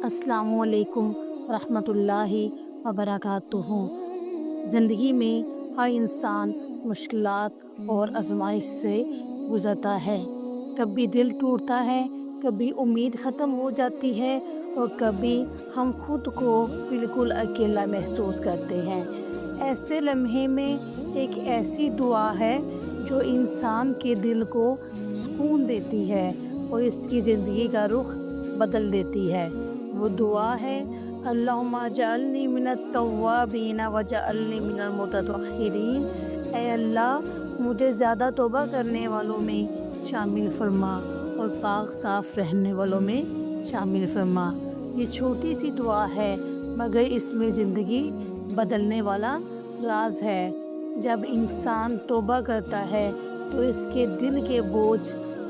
अस्सलाम वालेकुम रहमतुल्लाहि व बरकातुहू। ज़िंदगी में हर इंसान मुश्किलात और आजमाइश से गुज़रता है। कभी दिल टूटता है, कभी उम्मीद ख़त्म हो जाती है और कभी हम खुद को बिल्कुल अकेला महसूस करते हैं। ऐसे लम्हे में एक ऐसी दुआ है जो इंसान के दिल को सुकून देती है और इसकी ज़िंदगी का रुख बदल देती है। वो दुआ है, अल्लाहुम्मा जअलनी मिनत तव्वाबीन वजअलनी मिनल मुततहिरीन। ऐ अल्लाह, मुझे ज़्यादा तौबा करने वालों में शामिल फरमा और पाक साफ़ रहने वालों में शामिल फरमा। ये छोटी सी दुआ है मगर इसमें ज़िंदगी बदलने वाला राज है। जब इंसान तौबा करता है तो इसके दिल के बोझ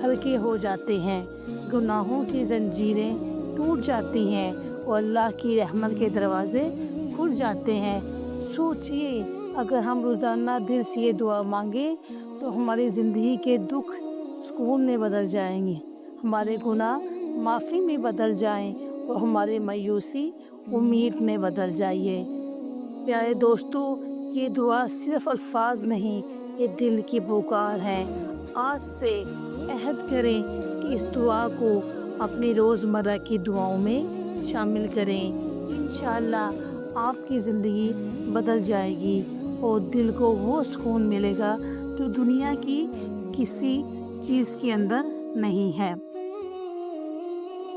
हल्के हो जाते हैं, गुनाहों की जंजीरें टूट जाती हैं और अल्लाह की रहमत के दरवाज़े खुल जाते हैं। सोचिए, अगर हम रोज़ाना दिल से ये दुआ मांगे तो हमारी ज़िंदगी के दुख सुकून में बदल जाएंगे, हमारे गुनाह माफ़ी में बदल जाएं और हमारी मायूसी उम्मीद में बदल जाइए। प्यारे दोस्तों, ये दुआ सिर्फ़ अल्फाज नहीं, ये दिल की पुकार है। आज से अहद करें कि इस दुआ को अपनी रोज़मर्रा की दुआओं में शामिल करें। इंशाअल्लाह आपकी ज़िंदगी बदल जाएगी और दिल को वो सुकून मिलेगा जो दुनिया की किसी चीज़ के अंदर नहीं है।